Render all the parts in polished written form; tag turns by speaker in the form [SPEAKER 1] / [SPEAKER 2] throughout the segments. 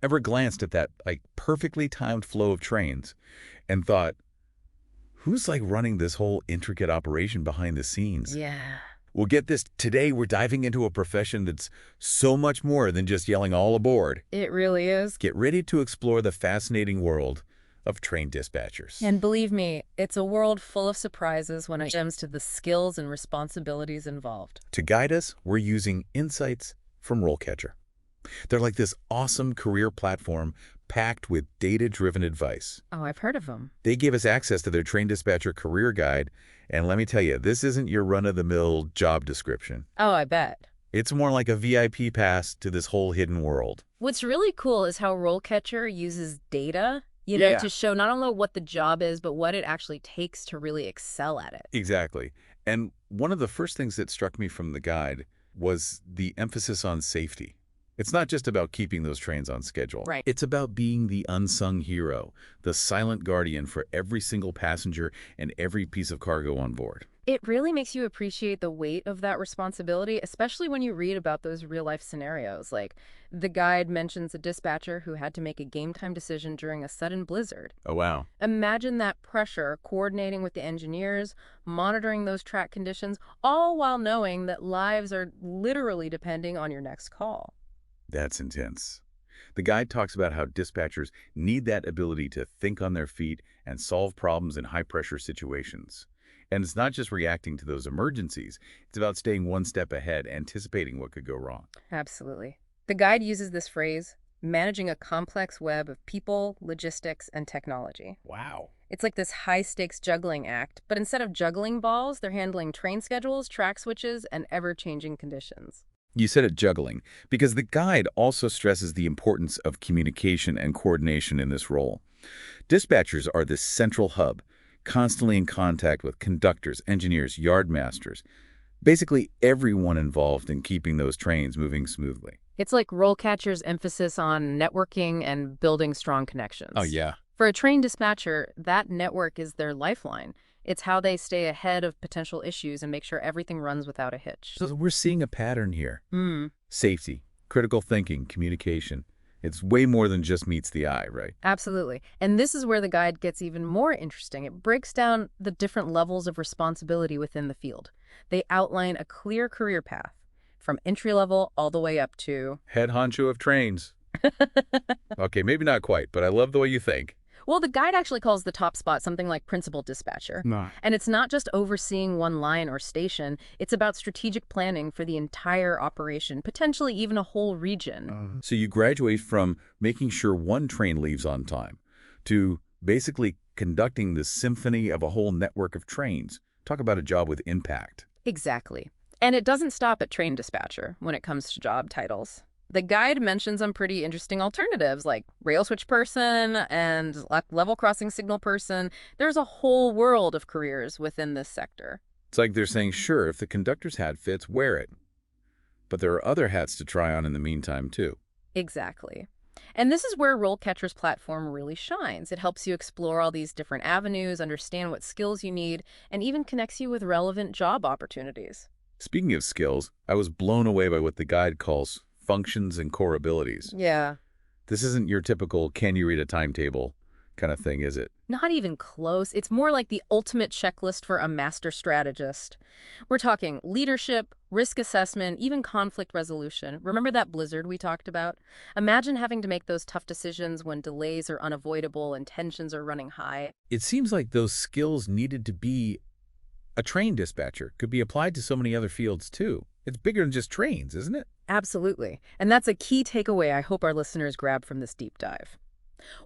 [SPEAKER 1] Ever glanced at that, like, perfectly timed flow of trains and thought, who's, like, running this whole intricate operation behind the scenes?
[SPEAKER 2] Yeah.
[SPEAKER 1] Well, get this. Today, we're diving into a profession that's so much more than just yelling all aboard.
[SPEAKER 2] It really is.
[SPEAKER 1] Get ready to explore the fascinating world of train dispatchers.
[SPEAKER 2] And believe me, it's a world full of surprises when it comes to the skills and responsibilities involved.
[SPEAKER 1] To guide us, we're using insights from RoleCatcher. They're like this awesome career platform packed with data-driven advice.
[SPEAKER 2] Oh, I've heard of them.
[SPEAKER 1] They gave us access to their train dispatcher career guide, and let me tell you, this isn't your run-of-the-mill job description.
[SPEAKER 2] Oh, I bet.
[SPEAKER 1] It's more like a VIP pass to this whole hidden world.
[SPEAKER 2] What's really cool is how RoleCatcher uses data,
[SPEAKER 1] Yeah.
[SPEAKER 2] to show not only what the job is, but what it actually takes to really excel at it.
[SPEAKER 1] Exactly. And one of the first things that struck me from the guide was the emphasis on safety. It's not just about keeping those trains on schedule.
[SPEAKER 2] Right.
[SPEAKER 1] It's about being the unsung hero, the silent guardian for every single passenger and every piece of cargo on board.
[SPEAKER 2] It really makes you appreciate the weight of that responsibility, especially when you read about those real-life scenarios. Like, the guide mentions a dispatcher who had to make a game-time decision during a sudden blizzard.
[SPEAKER 1] Oh, wow.
[SPEAKER 2] Imagine that pressure, coordinating with the engineers, monitoring those track conditions, all while knowing that lives are literally depending on your next call.
[SPEAKER 1] That's intense. The guide talks about how dispatchers need that ability to think on their feet and solve problems in high-pressure situations. And it's not just reacting to those emergencies. It's about staying one step ahead, anticipating what could go wrong.
[SPEAKER 2] Absolutely. The guide uses this phrase, managing a complex web of people, logistics, and technology.
[SPEAKER 1] Wow.
[SPEAKER 2] It's like this high-stakes juggling act, but instead of juggling balls, they're handling train schedules, track switches, and ever-changing conditions.
[SPEAKER 1] You said it, juggling, because the guide also stresses the importance of communication and coordination in this role. Dispatchers are this central hub, constantly in contact with conductors, engineers, yardmasters, basically everyone involved in keeping those trains moving smoothly.
[SPEAKER 2] It's like RoleCatcher's emphasis on networking and building strong connections.
[SPEAKER 1] Oh, yeah.
[SPEAKER 2] For a train dispatcher, that network is their lifeline. It's how they stay ahead of potential issues and make sure everything runs without a hitch.
[SPEAKER 1] So we're seeing a pattern here.
[SPEAKER 2] Hmm.
[SPEAKER 1] Safety, critical thinking, communication. It's way more than just meets the eye, right?
[SPEAKER 2] Absolutely. And this is where the guide gets even more interesting. It breaks down the different levels of responsibility within the field. They outline a clear career path, from entry level all the way up to...
[SPEAKER 1] Head honcho of trains. Okay, maybe not quite, but I love the way you think.
[SPEAKER 2] Well, the guide actually calls the top spot something like principal dispatcher.
[SPEAKER 1] No.
[SPEAKER 2] And it's not just overseeing one line or station. It's about strategic planning for the entire operation, potentially even a whole region.
[SPEAKER 1] So you graduate from making sure one train leaves on time to basically conducting the symphony of a whole network of trains. Talk about a job with impact.
[SPEAKER 2] Exactly. And it doesn't stop at train dispatcher when it comes to job titles. The guide mentions some pretty interesting alternatives like rail switch person and level crossing signal person. There's a whole world of careers within this sector.
[SPEAKER 1] It's like they're saying, sure, if the conductor's hat fits, wear it. But there are other hats to try on in the meantime, too.
[SPEAKER 2] Exactly. And this is where RoleCatcher's platform really shines. It helps you explore all these different avenues, understand what skills you need, and even connects you with relevant job opportunities.
[SPEAKER 1] Speaking of skills, I was blown away by what the guide calls functions and core abilities.
[SPEAKER 2] Yeah.
[SPEAKER 1] This isn't your typical can you read a timetable kind of thing, is it?
[SPEAKER 2] Not even close. It's more like the ultimate checklist for a master strategist. We're talking leadership, risk assessment, even conflict resolution. Remember that blizzard we talked about? Imagine having to make those tough decisions when delays are unavoidable and tensions are running high.
[SPEAKER 1] It seems like those skills needed to be a train dispatcher could be applied to so many other fields, too. It's bigger than just trains, isn't it?
[SPEAKER 2] Absolutely. And that's a key takeaway I hope our listeners grab from this deep dive.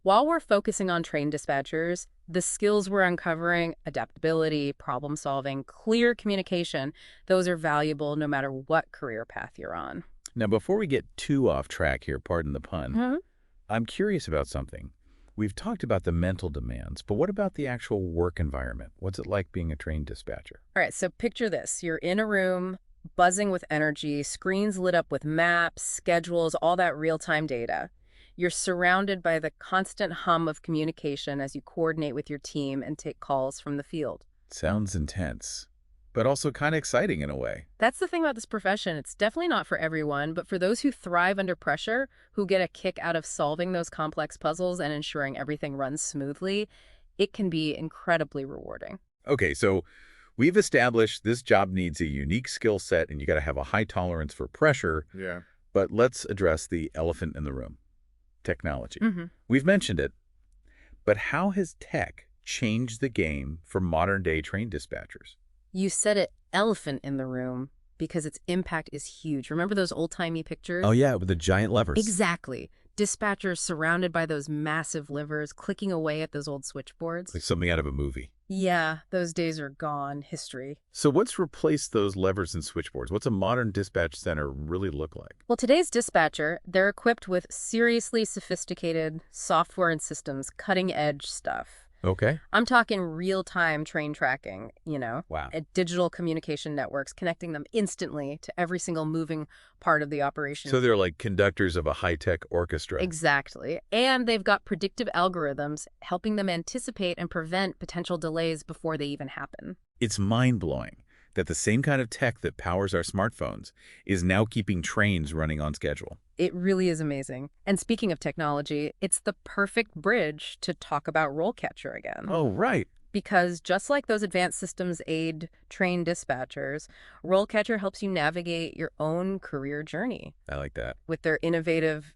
[SPEAKER 2] While we're focusing on train dispatchers, the skills we're uncovering, adaptability, problem solving, clear communication, those are valuable no matter what career path you're on.
[SPEAKER 1] Now, before we get too off track here, pardon the pun, I'm curious about something. We've talked about the mental demands, but what about the actual work environment? What's it like being a train dispatcher?
[SPEAKER 2] All right, so picture this. You're in a room, buzzing with energy, screens lit up with maps, schedules, all that real-time data. You're surrounded by the constant hum of communication as you coordinate with your team and take calls from the field.
[SPEAKER 1] Sounds intense. but also kind of exciting in a way.
[SPEAKER 2] That's the thing about this profession. It's definitely not for everyone, but for those who thrive under pressure, who get a kick out of solving those complex puzzles and ensuring everything runs smoothly, it can be incredibly rewarding.
[SPEAKER 1] Okay, so we've established this job needs a unique skill set and you got to have a high tolerance for pressure,
[SPEAKER 3] Yeah.
[SPEAKER 1] but let's address the elephant in the room, technology.
[SPEAKER 2] hmm
[SPEAKER 1] We've mentioned it, but how has tech changed the game for modern-day train dispatchers?
[SPEAKER 2] You said it, elephant in the room, because its impact is huge. Remember those old-timey pictures?
[SPEAKER 3] Oh, yeah, with the giant levers.
[SPEAKER 2] Exactly. Dispatchers surrounded by those massive levers, clicking away at those old switchboards.
[SPEAKER 1] Like something out of a movie.
[SPEAKER 2] Yeah, those days are gone. History.
[SPEAKER 1] So what's replaced those levers and switchboards? What's a modern dispatch center really look like?
[SPEAKER 2] Well, today's dispatcher, they're equipped with seriously sophisticated software and systems, cutting-edge stuff.
[SPEAKER 1] Okay.
[SPEAKER 2] I'm talking real-time train tracking,
[SPEAKER 1] Wow.
[SPEAKER 2] digital communication networks, connecting them instantly to every single moving part of the operation.
[SPEAKER 1] So they're like conductors of a high-tech orchestra.
[SPEAKER 2] Exactly. And they've got predictive algorithms helping them anticipate and prevent potential delays before they even happen.
[SPEAKER 1] It's mind-blowing that the same kind of tech that powers our smartphones is now keeping trains running on schedule.
[SPEAKER 2] It really is amazing. And speaking of technology, it's the perfect bridge to talk about RoleCatcher again.
[SPEAKER 1] Oh, right.
[SPEAKER 2] Because just like those advanced systems aid trained dispatchers, RoleCatcher helps you navigate your own career journey
[SPEAKER 1] I like that.
[SPEAKER 2] with their innovative,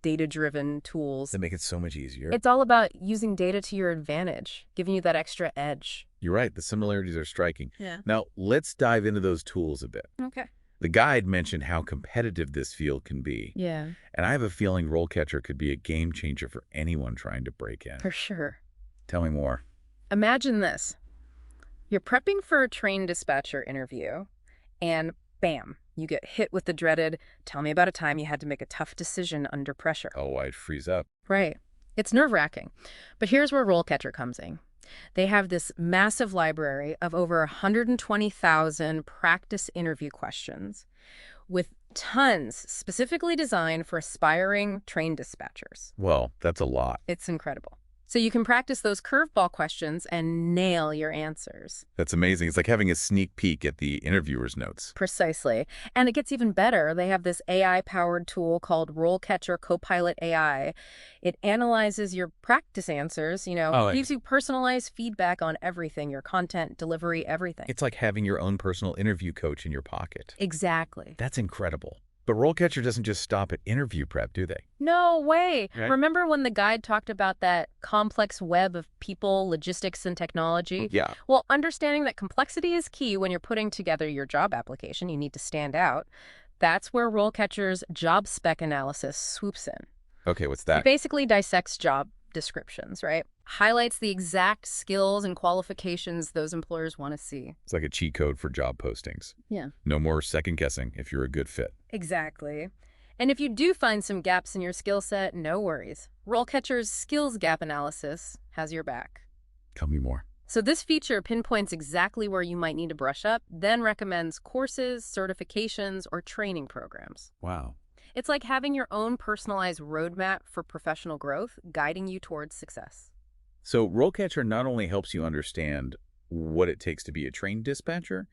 [SPEAKER 2] data-driven tools.
[SPEAKER 1] They make it so much easier.
[SPEAKER 2] It's all about using data to your advantage, giving you that extra edge.
[SPEAKER 1] You're right. The similarities are striking.
[SPEAKER 2] Yeah.
[SPEAKER 1] Now, let's dive into those tools a bit.
[SPEAKER 2] Okay.
[SPEAKER 1] The guide mentioned how competitive this field can be.
[SPEAKER 2] Yeah,
[SPEAKER 1] And I have a feeling RoleCatcher could be a game changer for anyone trying to break in.
[SPEAKER 2] for sure.
[SPEAKER 1] Tell me more.
[SPEAKER 2] Imagine this. You're prepping for a train dispatcher interview, and bam, you get hit with the dreaded, tell me about a time you had to make a tough decision under pressure.
[SPEAKER 1] Oh, I'd freeze up.
[SPEAKER 2] Right. It's nerve-wracking. But here's where RoleCatcher comes in. They have this massive library of over 120,000 practice interview questions with tons specifically designed for aspiring train dispatchers.
[SPEAKER 1] Well, that's a lot.
[SPEAKER 2] It's incredible. So you can practice those curveball questions and nail your answers.
[SPEAKER 1] That's amazing. It's like having a sneak peek at the interviewer's notes.
[SPEAKER 2] Precisely. And it gets even better. They have this AI-powered tool called RoleCatcher Copilot AI. It analyzes your practice answers, gives you personalized feedback on everything, your content, delivery, everything.
[SPEAKER 1] It's like having your own personal interview coach in your pocket.
[SPEAKER 2] Exactly.
[SPEAKER 1] That's incredible. But RoleCatcher doesn't just stop at interview prep, do they?
[SPEAKER 2] No way.
[SPEAKER 1] Right.
[SPEAKER 2] Remember when the guide talked about that complex web of people, logistics, and technology?
[SPEAKER 1] Yeah.
[SPEAKER 2] Well, understanding that complexity is key when you're putting together your job application, you need to stand out. That's where RoleCatcher's job spec analysis swoops in.
[SPEAKER 1] Okay, what's
[SPEAKER 2] It
[SPEAKER 1] that?
[SPEAKER 2] basically dissects job descriptions, right? Highlights the exact skills and qualifications those employers want to see.
[SPEAKER 1] It's like a cheat code for job postings.
[SPEAKER 2] Yeah.
[SPEAKER 1] No more second guessing if you're a good fit.
[SPEAKER 2] Exactly. And if you do find some gaps in your skill set, no worries. RoleCatcher's skills gap analysis has your back.
[SPEAKER 1] Tell me more.
[SPEAKER 2] So this feature pinpoints exactly where you might need to brush up, then recommends courses, certifications, or training programs.
[SPEAKER 1] Wow.
[SPEAKER 2] It's like having your own personalized roadmap for professional growth, guiding you towards success.
[SPEAKER 1] So RoleCatcher not only helps you understand what it takes to be a trained dispatcher,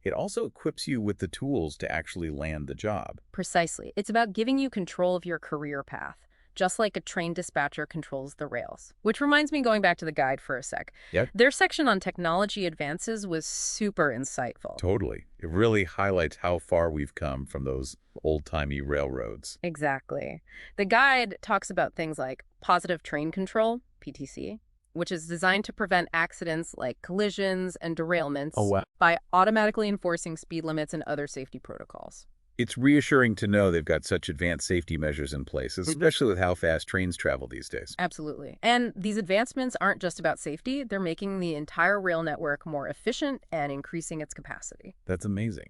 [SPEAKER 1] it also equips you with the tools to actually land the job.
[SPEAKER 2] Precisely. It's about giving you control of your career path, just like a trained dispatcher controls the rails. Which reminds me, going back to the guide for a sec.
[SPEAKER 1] Yep.
[SPEAKER 2] Their section on technology advances was super insightful.
[SPEAKER 1] Totally. It really highlights how far we've come from those old-timey railroads.
[SPEAKER 2] Exactly. The guide talks about things like positive train control, PTC, which is designed to prevent accidents like collisions and derailments by automatically enforcing speed limits and other safety protocols.
[SPEAKER 1] It's reassuring to know they've got such advanced safety measures in place, especially with how fast trains travel these days.
[SPEAKER 2] Absolutely. And these advancements aren't just about safety. They're making the entire rail network more efficient and increasing its capacity.
[SPEAKER 1] That's amazing.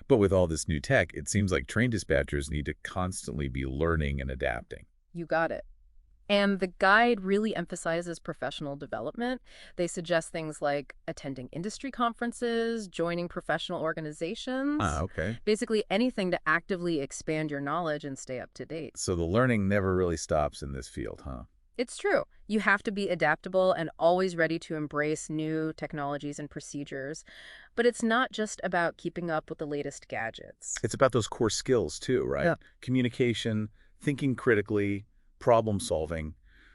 [SPEAKER 1] But with all this new tech, it seems like train dispatchers need to constantly be learning and adapting.
[SPEAKER 2] You got it. And the guide really emphasizes professional development. They suggest things like attending industry conferences, joining professional organizations.
[SPEAKER 1] Okay.
[SPEAKER 2] Basically anything to actively expand your knowledge and stay up to date.
[SPEAKER 1] So the learning never really stops in this field, huh?
[SPEAKER 2] It's true. You have to be adaptable and always ready to embrace new technologies and procedures. But it's not just about keeping up with the latest gadgets.
[SPEAKER 1] It's about those core skills too, right?
[SPEAKER 2] Yeah.
[SPEAKER 1] Communication, thinking critically, problem solving.
[SPEAKER 2] Yeah.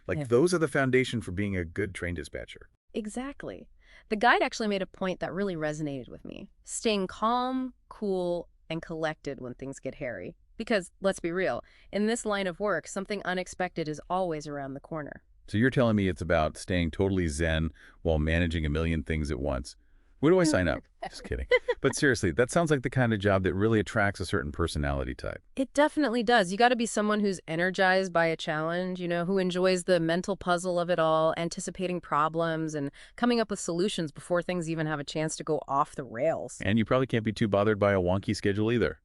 [SPEAKER 1] Like those are the foundation for being a good train dispatcher.
[SPEAKER 2] Exactly. The guide actually made a point that really resonated with me. Staying calm, cool, and collected when things get hairy. Because, let's be real, in this line of work, something unexpected is always around the corner.
[SPEAKER 1] So you're telling me it's about staying totally zen while managing a million things at once. Where do I sign up? Just kidding. But seriously, that sounds like the kind of job that really attracts a certain personality type.
[SPEAKER 2] It definitely does. You got to be someone who's energized by a challenge, who enjoys the mental puzzle of it all, anticipating problems and coming up with solutions before things even have a chance to go off the rails.
[SPEAKER 1] And you probably can't be too bothered by a wonky schedule either.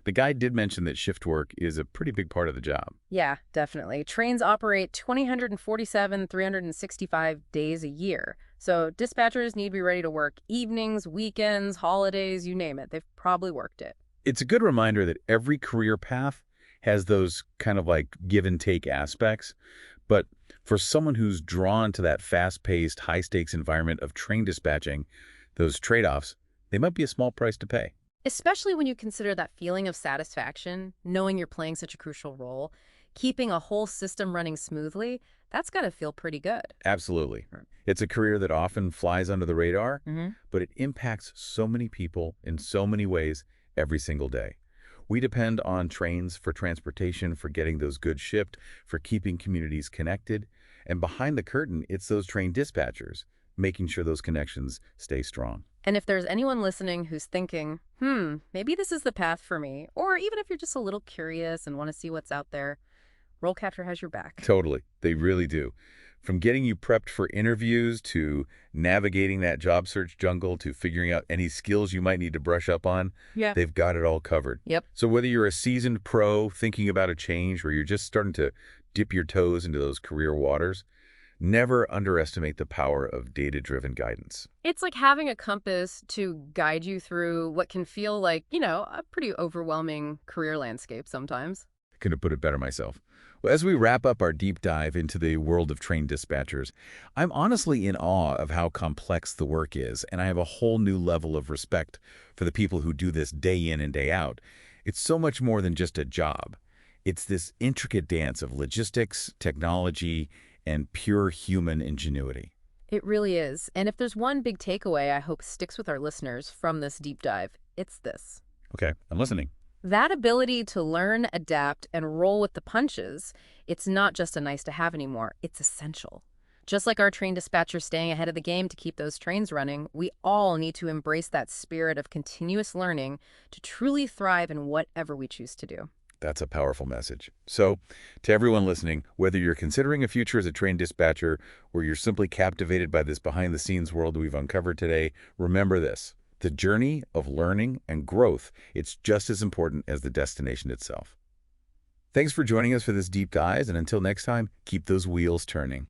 [SPEAKER 1] The guy did mention that shift work is a pretty big part of the job.
[SPEAKER 2] Yeah, definitely. Trains operate 247, 365 days a year. So dispatchers need to be ready to work evenings, weekends, holidays, you name it. They've probably worked it.
[SPEAKER 1] It's a good reminder that every career path has those kind of like give and take aspects. But for someone who's drawn to that fast-paced, high-stakes environment of train dispatching, those trade-offs, they might be a small price to pay.
[SPEAKER 2] Especially when you consider that feeling of satisfaction, knowing you're playing such a crucial role, keeping a whole system running smoothly, that's got to feel pretty good.
[SPEAKER 1] Absolutely. It's a career that often flies under the radar,
[SPEAKER 2] Mm-hmm.
[SPEAKER 1] but it impacts so many people in so many ways every single day. We depend on trains for transportation, for getting those goods shipped, for keeping communities connected. And behind the curtain, it's those train dispatchers, making sure those connections stay strong.
[SPEAKER 2] And if there's anyone listening who's thinking, maybe this is the path for me, or even if you're just a little curious and want to see what's out there, RoleCatcher has your back.
[SPEAKER 1] Totally. They really do. From getting you prepped for interviews to navigating that job search jungle to figuring out any skills you might need to brush up on,
[SPEAKER 2] Yeah.
[SPEAKER 1] they've got it all covered.
[SPEAKER 2] Yep.
[SPEAKER 1] So whether you're a seasoned pro thinking about a change or you're just starting to dip your toes into those career waters, never underestimate the power of data-driven guidance.
[SPEAKER 2] It's like having a compass to guide you through what can feel like, a pretty overwhelming career landscape sometimes.
[SPEAKER 1] Couldn't have put it better myself. Well, as we wrap up our deep dive into the world of trained dispatchers, I'm honestly in awe of how complex the work is, and I have a whole new level of respect for the people who do this day in and day out. It's so much more than just a job. It's this intricate dance of logistics, technology, and pure human ingenuity.
[SPEAKER 2] It really is. And if there's one big takeaway I hope sticks with our listeners from this deep dive, it's this.
[SPEAKER 1] Okay, I'm listening.
[SPEAKER 2] That ability to learn, adapt, and roll with the punches, it's not just a nice to have anymore, it's essential. Just like our train dispatchers staying ahead of the game to keep those trains running, we all need to embrace that spirit of continuous learning to truly thrive in whatever we choose to do.
[SPEAKER 1] That's a powerful message. So, to everyone listening, whether you're considering a future as a train dispatcher or you're simply captivated by this behind-the-scenes world we've uncovered today, remember this. The journey of learning and growth, it's just as important as the destination itself. Thanks for joining us for this deep dive, and until next time, keep those wheels turning.